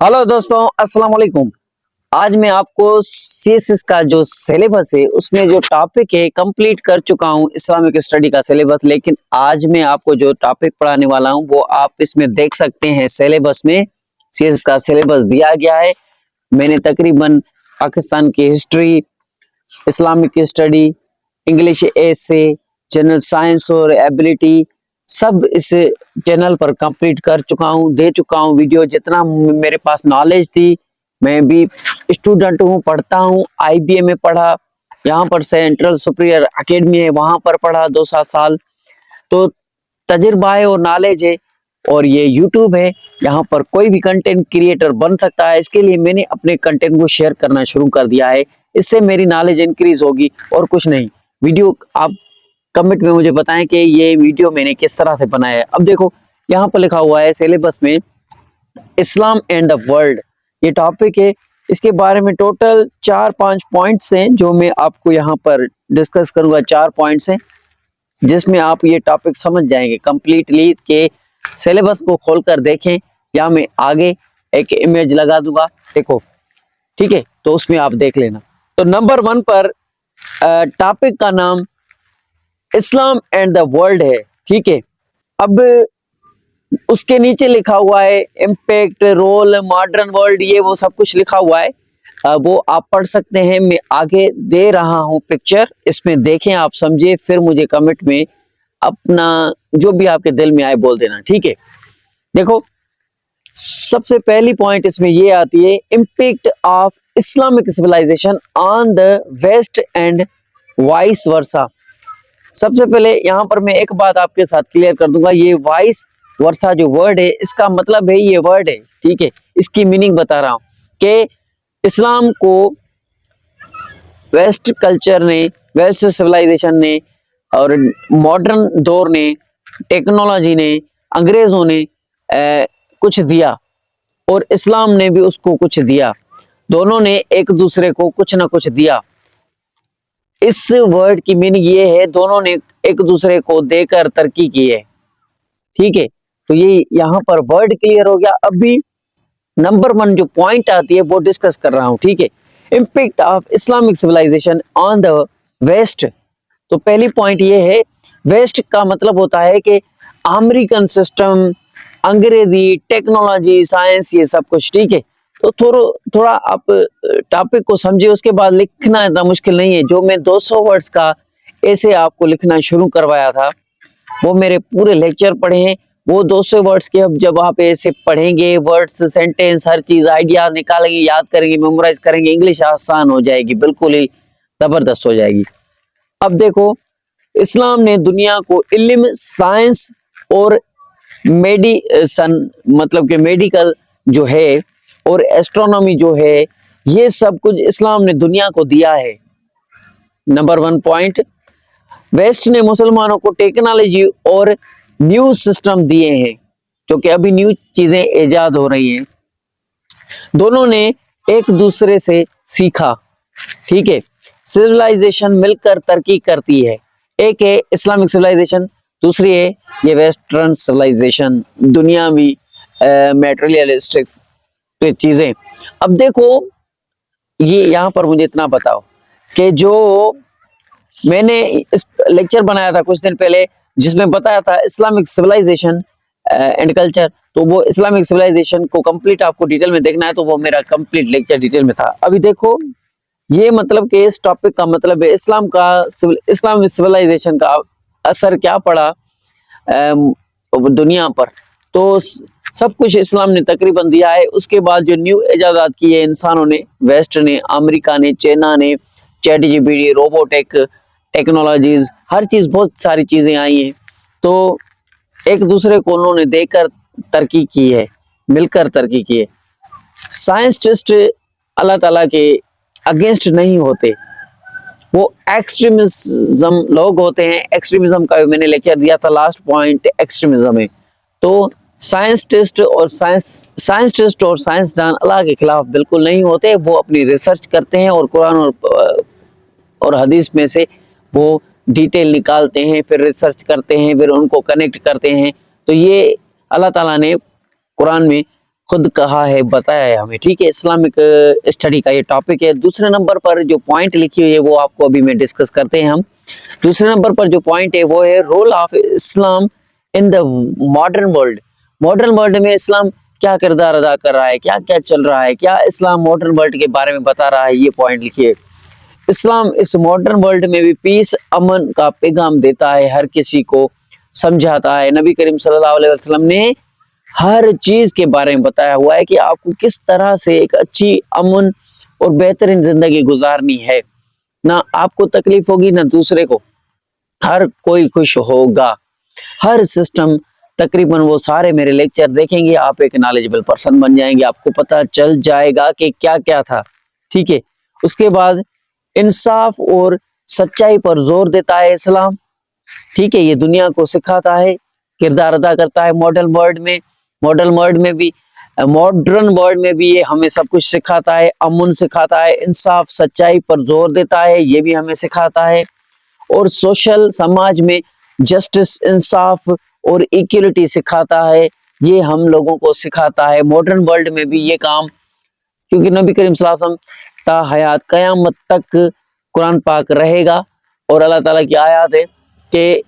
Hello दोस्तों, अस्सलाम वालेकुम। आज मैं आपको सीएसएस का जो सिलेबस है उसमें जो टॉपिक है कंप्लीट कर चुका हूं, इस्लामिक स्टडी का सिलेबस। लेकिन आज मैं आपको जो टॉपिक पढ़ाने वाला हूं वो आप इसमें देख सकते हैं। सिलेबस में सीएसएस का सिलेबस दिया गया है। मैंने तकरीबन पाकिस्तान की हिस्ट्री, इस्लामिक स्टडी, इंग्लिश एसे, जनरल साइंस और एबिलिटी सब इस चैनल पर कंप्लीट कर चुका हूँ, दे चुका हूँ वीडियो। जितना मेरे पास नॉलेज थी, मैं भी स्टूडेंट हूँ, पढ़ता हूँ, आईबीए में पढ़ा, यहाँ पर सेंट्रल सुपीरियर एकेडमी है वहां पर पढ़ा 2-7 साल। तो तजुर्बा है और नॉलेज है। और ये यूट्यूब है, यहाँ पर कोई भी कंटेंट क्रिएटर बन सकता है। इसके लिए मैंने अपने कंटेंट को शेयर करना शुरू कर दिया है। इससे मेरी नॉलेज इंक्रीज होगी और कुछ नहीं। वीडियो आप कमेंट में मुझे बताएं कि ये वीडियो मैंने किस तरह से बनाया है। अब देखो, यहाँ पर लिखा हुआ है सिलेबस में इस्लाम एंड द वर्ल्ड, ये टॉपिक है। इसके बारे में टोटल 4-5 पॉइंट्स हैं जो मैं आपको यहाँ पर डिस्कस करूंगा। 4 पॉइंट्स हैं जिसमें आप ये टॉपिक समझ जाएंगे कंप्लीटली। के सिलेबस को खोलकर देखें, या मैं आगे एक इमेज लगा दूंगा, देखो, ठीक है? तो उसमें आप देख लेना। तो नंबर 1 पर टॉपिक का नाम इस्लाम एंड द वर्ल्ड है, ठीक है? अब उसके नीचे लिखा हुआ है इम्पैक्ट, रोल, मॉडर्न वर्ल्ड, ये वो सब कुछ लिखा हुआ है। वो आप पढ़ सकते हैं। मैं आगे दे रहा हूं पिक्चर, इसमें देखें, आप समझे, फिर मुझे कमेंट में अपना जो भी आपके दिल में आए बोल देना, ठीक है? देखो, सबसे पहली पॉइंट इसमें ये आती है, impact of Islamic civilization on the West and vice versa. सबसे पहले यहाँ पर मैं एक बात आपके साथ क्लियर कर दूंगा। ये वाइस वर्सा जो वर्ड है, इसका मतलब है, ये वर्ड है, ठीक है? इसकी मीनिंग बता रहा हूं कि इस्लाम को वेस्ट कल्चर ने, वेस्ट सिविलाइजेशन ने और मॉडर्न दौर ने, टेक्नोलॉजी ने, अंग्रेजों ने कुछ दिया और इस्लाम ने भी उसको कुछ दिया। दोनों ने एक दूसरे को कुछ ना कुछ दिया। इस वर्ड की मीनिंग ये है, दोनों ने एक दूसरे को देकर तरक्की की है, ठीक है? तो ये यहाँ पर वर्ड क्लियर हो गया। अभी नंबर 1 जो पॉइंट आती है वो डिस्कस कर रहा हूं, ठीक है? Impact of Islamic civilization on the West. तो पहली पॉइंट ये है, वेस्ट का मतलब होता है कि अमेरिकन सिस्टम, अंग्रेजी, टेक्नोलॉजी, साइंस, ये सब कुछ, ठीक है? तो थोड़ा आप टॉपिक को समझिए, उसके बाद लिखना इतना मुश्किल नहीं है। जो मैं 200 वर्ड्स का ऐसे आपको लिखना शुरू करवाया था, वो मेरे पूरे लेक्चर पढ़े हैं। वो 200 वर्ड्स के अब जब आप ऐसे पढ़ेंगे, वर्ड्स, सेंटेंस, हर चीज, आइडिया निकालेंगे, याद करेंगे, मेमोराइज करेंगे, इंग्लिश आसान हो जाएगी, बिल्कुल ही जबरदस्त हो जाएगी। अब देखो, इस्लाम ने दुनिया को इल्म, साइंस और मेडिसन, मतलब कि मेडिकल जो है, और एस्ट्रोनॉमी जो है, ये सब कुछ इस्लाम ने दुनिया को दिया है। नंबर 1 पॉइंट, वेस्ट ने मुसलमानों को टेक्नोलॉजी और न्यू सिस्टम दिए हैं, क्योंकि अभी न्यू चीजें इजाद हो रही हैं। दोनों ने एक दूसरे से सीखा, ठीक है? सिविलाइजेशन मिलकर तरक्की करती है। एक है इस्लामिक सिविलाइजेशन, दूसरी है ये वेस्टर्न सिविलाइजेशन, दुनियावी मटेरियलिस्टिक चीजें। अब देखो, ये यहाँ पर मुझे इतना बताओ कि जो मैंने इस लेक्चर बनाया था कुछ दिन पहले, जिसमें बताया था इस्लामिक सिविलाइजेशन एंड कल्चर, तो वो इस्लामिक सिविलाइजेशन को कंप्लीट आपको डिटेल में देखना है तो वो मेरा कंप्लीट लेक्चर डिटेल में था। अभी देखो, ये मतलब कि इस टॉपिक का मतलब है इस्लामिक सिविलाइजेशन का असर क्या पड़ा दुनिया पर। तो सब कुछ इस्लाम ने तकरीबन दिया है। उसके बाद जो न्यू इजादात की है इंसानों ने, वेस्ट ने, अमेरिका ने, चाइना ने, चैट जीपीटी, रोबोटिक टेक्नोलॉजीज, हर चीज, बहुत सारी चीजें आई हैं। तो एक दूसरे को उन्होंने देकर तरक्की की है, मिलकर तरक्की की है। साइंटिस्ट अल्लाह ताला के अगेंस्ट नहीं होते, वो एक्सट्रीमिज्म लोग होते हैं। एक्सट्रीमिज्म का मैंने लेक्चर दिया था, लास्ट पॉइंट एक्सट्रीमिज्म है। तो साइंटिस्ट और साइंसदान अल्लाह के खिलाफ बिल्कुल नहीं होते। वो अपनी रिसर्च करते हैं और कुरान और हदीस में से वो डिटेल निकालते हैं, फिर रिसर्च करते हैं, फिर उनको कनेक्ट करते हैं। तो ये अल्लाह ताला ने कुरान में خود کہا ہے، بتایا ہے ہمیں، ٹھیک ہے. اسلامک اسٹڈی کا یہ ٹاپک ہے. دوسرے نمبر پر جو پوائنٹ لکھی ہوئی ہے وہ آپ کو ابھی میں ڈسکس کرتے ہیں ہم. دوسرے نمبر پر جو پوائنٹ ہے وہ ہے role of Islam in the modern world. Modern world میں اسلام کیا کردار ادا کر رہا ہے، کیا کیا چل رہا ہے، کیا اسلام ماڈرن ورلڈ کے بارے میں بتا رہا ہے، یہ پوائنٹ لکھیے. اسلام اس ماڈرن ورلڈ میں بھی پیس، امن کا پیغام دیتا ہے، ہر کسی کو سمجھاتا ہے. نبی کریم صلی اللہ علیہ وسلم نے ہر چیز کے بارے میں بتایا ہوا ہے کہ آپ کو کس طرح سے ایک اچھی، امن اور بہترین زندگی گزارنی ہے. نہ آپ کو تکلیف ہوگی نہ دوسرے کو، ہر کوئی خوش ہوگا. ہر سسٹم تقریباً وہ سارے میرے لیکچر دیکھیں گے، آپ ایک نالجبل پرسن بن جائیں گے، آپ کو پتہ چل جائے گا کہ کیا کیا تھا. ٹھیک ہے. اس کے بعد انصاف اور سچائی پر زور دیتا ہے اسلام. ٹھیک ہے. یہ دنیا کو سکھاتا ہے، کردار ادا کرتا ہے ماڈرن ورلڈ میں. ماڈرن ورلڈ میں بھی یہ ہمیں سب کچھ سکھاتا ہے، امن سکھاتا ہے، انصاف سچائی پر زور دیتا ہے، یہ بھی ہمیں سکھاتا ہے. اور سوشل سماج میں جسٹس، انصاف اور ایکولیٹی سکھاتا ہے، یہ ہم لوگوں کو سکھاتا ہے. ماڈرن ورلڈ میں بھی یہ کام، کیونکہ نبی کریم صلی اللہ علیہ وسلم تا حیات قیامت تک قرآن پاک رہے گا. اور اللہ تعالیٰ کی آیات ہے کہ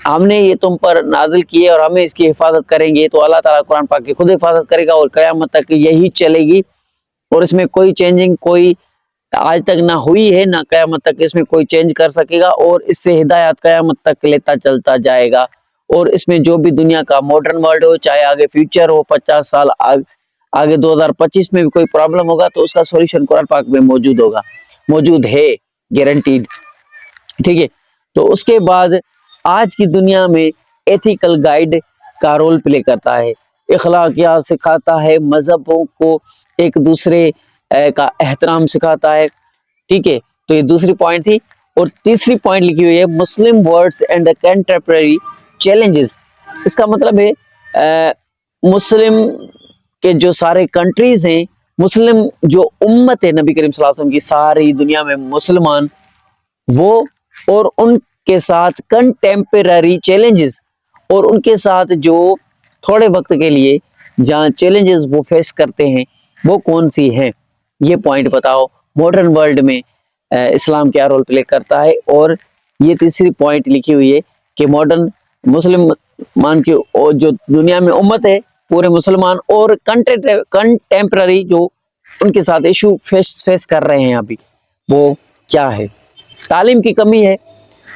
ہم نے یہ تم پر نازل کیے اور ہمیں اس کی حفاظت کریں گے. تو اللہ تعالیٰ قرآن پاک کی خود حفاظت کرے گا اور قیامت تک یہی چلے گی. اور اس میں کوئی چینجنگ کوئی آج تک نہ ہوئی ہے، نہ قیامت تک اس میں کوئی چینج کر سکے گا. اور اس سے ہدایات قیامت تک لیتا چلتا جائے گا. اور اس میں جو بھی دنیا کا ماڈرن ورلڈ ہو، چاہے آگے فیوچر ہو، 50 سال آگے 2025 میں بھی کوئی پرابلم ہوگا تو اس کا سولوشن قرآن پاک میں موجود ہوگا، موجود ہے، گارنٹیڈ. ٹھیک ہے. تو اس کے بعد آج کی دنیا میں ایتھیکل گائیڈ کا رول پلے کرتا ہے، اخلاقیات سکھاتا ہے، مذہبوں کو ایک دوسرے کا احترام سکھاتا ہے. ٹھیک ہے. تو یہ دوسری پوائنٹ تھی. اور تیسری پوائنٹ لکھی ہوئی ہے Muslim words and the contemporary challenges. اس کا مطلب ہے مسلم کے جو سارے کنٹریز ہیں، مسلم جو امت ہے نبی کریم صلی اللہ علیہ وسلم کی، ساری دنیا میں مسلمان، وہ اور ان کے ساتھ کنٹمپریری چیلنجز، اور ان کے ساتھ جو تھوڑے وقت کے لیے جہاں چیلنجز وہ فیس کرتے ہیں وہ کون سی ہیں، یہ پوائنٹ بتاؤ. ماڈرن ورلڈ میں اسلام کیا رول پلے کرتا ہے. اور یہ تیسری پوائنٹ لکھی ہوئی ہے کہ ماڈرن مسلمان کی جو دنیا میں امت ہے، پورے مسلمان، اور کنٹمپرری جو ان کے ساتھ ایشو فیس کر رہے ہیں ابھی، وہ کیا ہے. تعلیم کی کمی ہے.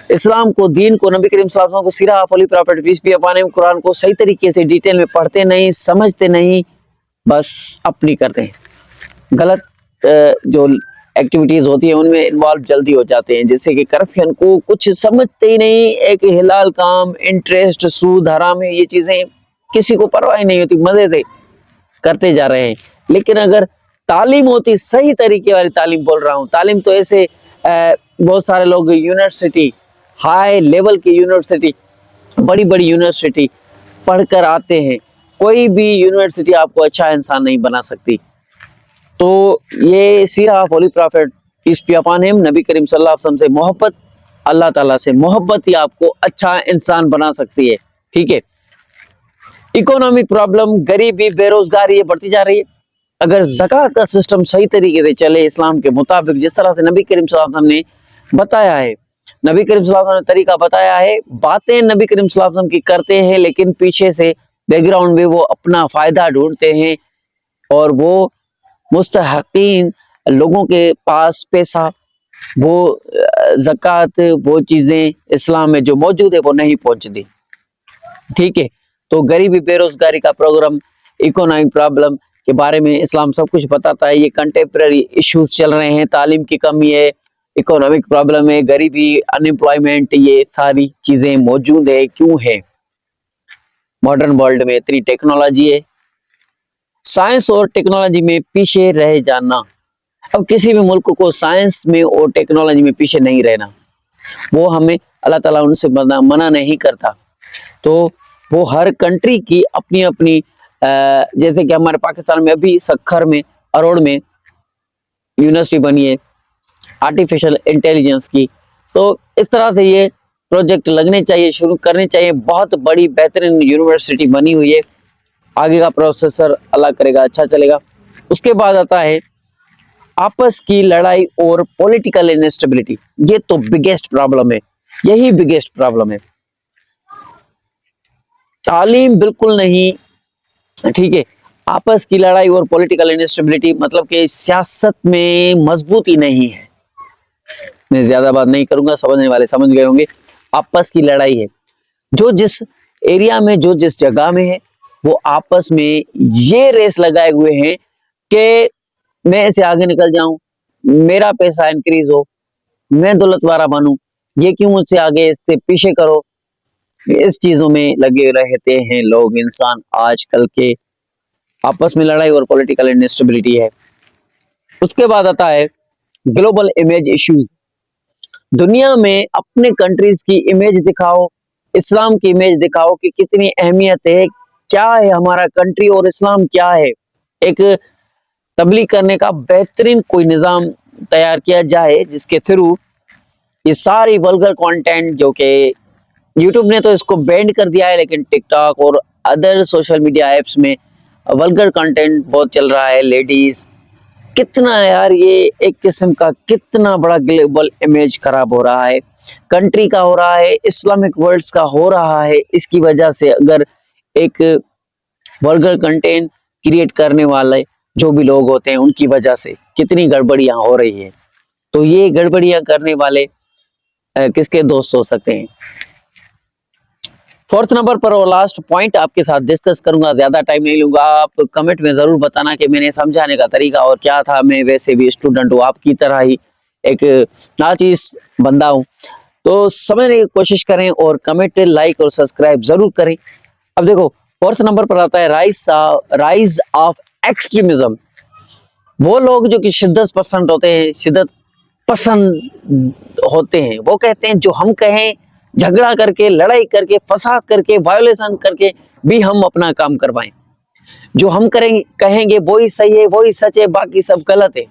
اسلام کو، دین کو، نبی کریم صلی اللہ علیہ وسلم کو، سیرہ of holy prophet peace be upon him, قرآن کو صحیح طریقے سے ڈیٹیل میں پڑھتے نہیں، سمجھتے نہیں، بس اپنی کرتے ہیں. غلط جو ایکٹیویٹیز ہوتی ہیں ان میں انوالو جلدی ہو جاتے ہیں، جیسے کہ کرپشن کو کچھ سمجھتے ہی نہیں، ایک حلال کام، انٹرسٹ، سود، حرام ہے، یہ چیزیں کسی کو پرواہ نہیں ہوتی، مزے سے کرتے جا رہے ہیں. لیکن اگر تعلیم ہوتی، صحیح طریقے والی تعلیم بول رہا ہوں، تعلیم تو ایسے بہت سارے لوگ یونیورسٹی، ہائی لیول کی یونیورسٹی، بڑی بڑی یونیورسٹی پڑھ کر آتے ہیں، کوئی بھی یونیورسٹی آپ کو اچھا انسان نہیں بنا سکتی. تو یہ سیرہ of holy prophet peace be upon him, نبی کریم صلی اللہ علیہ وسلم سے محبت، اللہ تعالیٰ سے محبت ہی آپ کو اچھا انسان بنا سکتی ہے. ٹھیک ہے. اکنامک پرابلم، غریبی، بے روزگاری یہ بڑھتی جا رہی ہے. اگر زکوٰۃ کا سسٹم صحیح طریقے سے چلے اسلام کے مطابق، جس طرح سے نبی کریم صلی اللہ علیہ وسلم نے بتایا ہے، نبی کریم صلی اللہ علیہ وسلم نے طریقہ بتایا ہے، باتیں نبی کریم صلی اللہ علیہ وسلم کی کرتے ہیں، لیکن پیچھے سے بیک گراؤنڈ میں وہ اپنا فائدہ ڈھونڈتے ہیں، اور وہ مستحقین لوگوں کے پاس پیسہ، وہ زکوٰۃ، وہ چیزیں اسلام میں جو موجود ہے وہ نہیں پہنچتی. ٹھیک ہے. تو غریبی، بے روزگاری کا پروگرام، اکنامک پرابلم کے بارے میں اسلام سب کچھ بتاتا ہے. یہ کنٹمپریری ایشوز چل رہے ہیں، تعلیم کی کمی ہے، اکنامک پرابلم ہے، غریبی، انمپلائمنٹ، یہ ساری چیزیں موجود ہے. کیوں ہے؟ ماڈرن ورلڈ میں اتنی ٹیکنالوجی ہے. سائنس اور ٹیکنالوجی میں پیچھے رہ جانا. اب کسی بھی ملک کو سائنس میں اور ٹیکنالوجی میں پیچھے نہیں رہنا، وہ ہمیں اللہ تعالیٰ ان سے منع نہیں کرتا. تو وہ ہر کنٹری کی اپنی اپنی، جیسے کہ ہمارے پاکستان میں ابھی سکھر میں، اروڑ میں یونیورسٹی بنی ہے آرٹیفیشل انٹیلیجنس کی. تو اس طرح سے یہ پروجیکٹ لگنے چاہیے، شروع کرنے چاہیے. بہت بڑی بہترین یونیورسٹی بنی ہوئی ہے आगे का प्रोसेसर अल्लाह करेगा अच्छा चलेगा। उसके बाद आता है आपस की लड़ाई और पॉलिटिकल इनस्टेबिलिटी। ये तो बिगेस्ट प्रॉब्लम है, यही बिगेस्ट प्रॉब्लम है। तालीम बिल्कुल नहीं, ठीक है, आपस की लड़ाई और पॉलिटिकल इनस्टेबिलिटी मतलब कि सियासत में मजबूती नहीं है। मैं ज्यादा बात नहीं करूंगा, समझने वाले समझ गए होंगे। आपस की लड़ाई है, जो जिस एरिया में, जो जिस जगह में है, वो आपस में ये रेस लगाए हुए हैं कि मैं इससे आगे निकल जाऊं, मेरा पैसा इंक्रीज हो, मैं दौलत वाला बनूं, ये क्यों मुझसे आगे, इससे पीछे करो। इस चीजों में लगे रहते हैं लोग, इंसान आजकल के। आपस में लड़ाई और पॉलिटिकल इनस्टेबिलिटी है। उसके बाद आता है ग्लोबल इमेज इश्यूज। दुनिया में अपने कंट्रीज की इमेज दिखाओ, इस्लाम की इमेज दिखाओ कि कितनी अहमियत है, क्या है हमारा कंट्री और इस्लाम क्या है। एक तबलीग करने का बेहतरीन कोई निजाम तैयार किया जाए जिसके थ्रू ये सारी वल्गर कंटेंट, जो कि यूट्यूब ने तो इसको बैंड कर दिया है, लेकिन टिकटॉक और अदर सोशल मीडिया एप्स में वल्गर कंटेंट बहुत चल रहा है। लेडीज, कितना यार, ये एक किस्म का कितना बड़ा ग्लोबल इमेज खराब हो रहा है, कंट्री का हो रहा है, इस्लामिक वर्ल्ड्स का हो रहा है। इसकी वजह से अगर एक वल्गर कंटेंट क्रिएट करने वाले जो भी लोग होते हैं, उनकी वजह से कितनी गड़बड़ियां हो रही है। तो ये गड़बड़ियां करने वाले किसके दोस्त हो सकते हैं। फोर्थ नंबर पर और लास्ट पॉइंट आपके साथ डिस्कस करूंगा, ज्यादा टाइम नहीं लूंगा। आप कमेंट में जरूर बताना कि मैंने समझाने का तरीका और क्या था। मैं वैसे भी स्टूडेंट हूँ, आपकी तरह ही एक नाचीज बंदा हूँ, तो समझने की कोशिश करें और कमेंट, लाइक और सब्सक्राइब जरूर करें। अब देखो, फोर्थ नंबर पर आता है राइज ऑफ एक्सट्रीमिज्म। वो लोग जो कि शिद्दत पसंद होते हैं, शिद्दत पसंद होते हैं, वो कहते हैं जो हम कहें, झगड़ा करके, लड़ाई करके, फसाद करके, वायोलेशन करके भी हम अपना काम करवाएं। जो हम करेंगे, कहेंगे वही सही है, वही सच है, बाकी सब गलत है।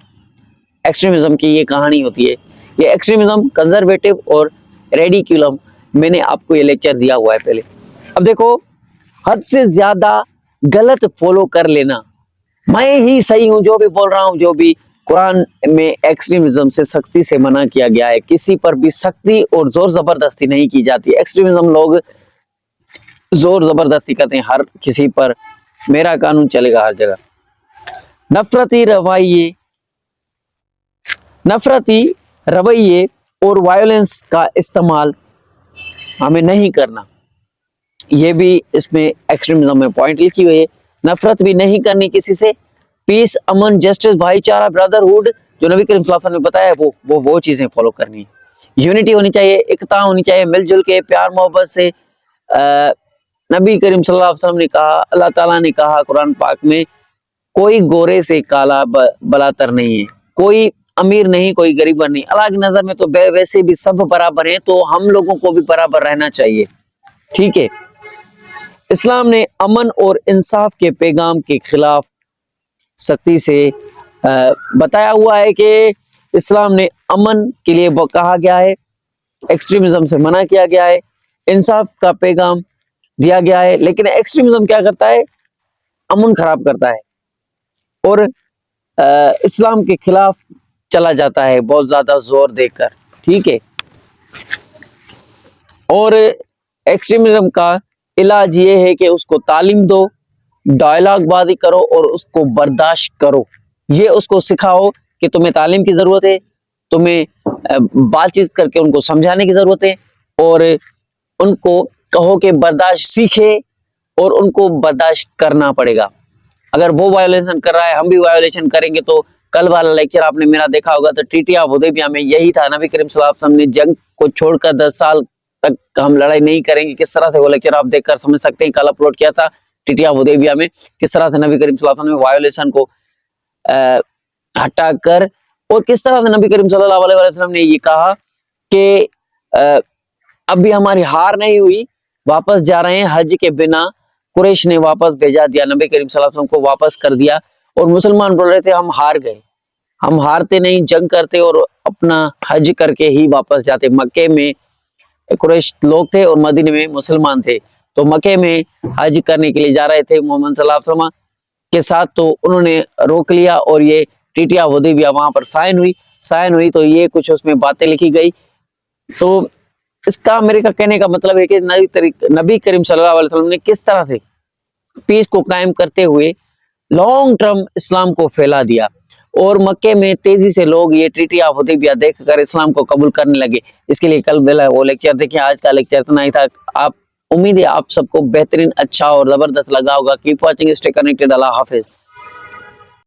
एक्सट्रीमिज्म की ये कहानी होती है। ये एक्सट्रीमिज्म, कंजर्वेटिव और रेडिकुलम, मैंने आपको ये लेक्चर दिया हुआ है पहले। अब देखो, हद से ज्यादा गलत फॉलो कर लेना, मैं ही सही हूं जो भी बोल रहा हूं, जो भी कुरान में एक्सट्रीमिज्म से सख्ती से मना किया गया है। किसी पर भी सख्ती और जोर जबरदस्ती नहीं की जाती। एक्सट्रीमिज्म लोग जोर जबरदस्ती करते हैं हर किसी पर, मेरा कानून चलेगा हर जगह। नफरती रवैये और वायलेंस का इस्तेमाल हमें नहीं करना, ये भी इसमें एक्सट्रीमिज्म में पॉइंट लिखी हुई है। नफरत भी नहीं करनी किसी से, पीस, अमन, जस्टिस, भाईचारा, ब्रदरहुड, जो नबी करीम सल्लल्लाहु अलैहि वसल्लम ने बताया है, वो चीजें फॉलो करनी है। यूनिटी होनी चाहिए, एकता होनी चाहिए, मिलजुल के प्यार मोहब्बत से। नबी करीम सल्लल्लाहु अलैहि वसल्लम ने कहा, अल्लाह ताला ने कहा कुरान पाक में, कोई गोरे से काला बलातर नहीं है, कोई अमीर नहीं, कोई गरीब नहीं। अल्लाह की नजर में तो वैसे भी सब बराबर हैं, तो हम लोगों को भी बराबर रहना चाहिए, ठीक है। इस्लाम ने अमन और इंसाफ के पैगाम के खिलाफ सख्ती से बताया हुआ है कि इस्लाम ने अमन के लिए कहा गया है, एक्सट्रीमिज्म से मना किया गया है, इंसाफ का पैगाम दिया गया है। लेकिन एक्सट्रीमिज्म क्या करता है, अमन खराब करता है और इस्लाम के खिलाफ चला जाता है बहुत ज्यादा जोर देकर, ठीक है। और एक्सट्रीमिज्म का इलाज ये है कि उसको तालीम दो, डायलॉग बाजी करो और उसको बर्दाश्त करो। ये उसको सिखाओ कि तुम्हें तालीम की जरूरत है, तुम्हें बातचीत करके उनको समझाने की जरूरत है, और उनको कहो कि बर्दाश्त सीखे और उनको बर्दाश्त करना पड़ेगा। अगर वो वायोलेशन कर रहा है, हम भी वायोलेशन करेंगे, तो कल वाला लेक्चर आपने मेरा देखा होगा, तो ट्रीटी ऑफ हुदैबिया में यही था। नबी करीम सल्लल्लाहु अलैहि वसल्लम ने जंग को छोड़कर 10 साल तक हम लड़ाई नहीं करेंगे, किस तरह से वो लेक्चर आप देखकर समझ सकते हैं। कल अपलोड किया था ट्रीटी ऑफ हुदैबिया में, किस तरह से नबी करीम सल्लल्लाहु अलैहि वसल्लम ने वायोलेशन को हटाकर, और किस तरह से नबी करीम सल्लल्लाहु अलैहि वसल्लम ने ये कहा कि अभी हमारी हार नहीं हुई, वापस जा रहे हैं हज के बिना। कुरैश ने वापस भेजा दिया, नबी करीम सल्लल्लाहु अलैहि वसल्लम को वापस कर दिया, और मुसलमान बोल रहे थे हम हार गए। हम हारते नहीं, जंग करते और अपना हज करके ही वापस जाते। मक्के में कुरैश लोग थे और मदीने में मुसलमान थे, تو مکے میں حج کرنے کے لیے جا رہے تھے محمد صلی اللہ علیہ وسلم کے ساتھ، تو انہوں نے روک لیا اور یہ ٹیٹیا حدیبیہ وہاں پر سائن ہوئی تو یہ کچھ اس میں باتیں لکھی گئی۔ تو اس کا میرے کا کہنے کا مطلب ہے کہ نبی کریم صلی اللہ علیہ وسلم نے کس طرح سے پیس کو قائم کرتے ہوئے لانگ ٹرم اسلام کو پھیلا دیا، اور مکے میں تیزی سے لوگ یہ ٹریٹی آف حدیبیہ دیکھ کر اسلام کو قبول کرنے لگے۔ اس کے لیے کل وہ لیکچر دیکھیں، آج کا لیکچر اتنا ہی تھا۔ آپ امید ہے آپ سب کو بہترین، اچھا اور زبردست لگا ہوگا۔ کیپ واچنگ، اسٹے کنیکٹڈ، اللہ حافظ۔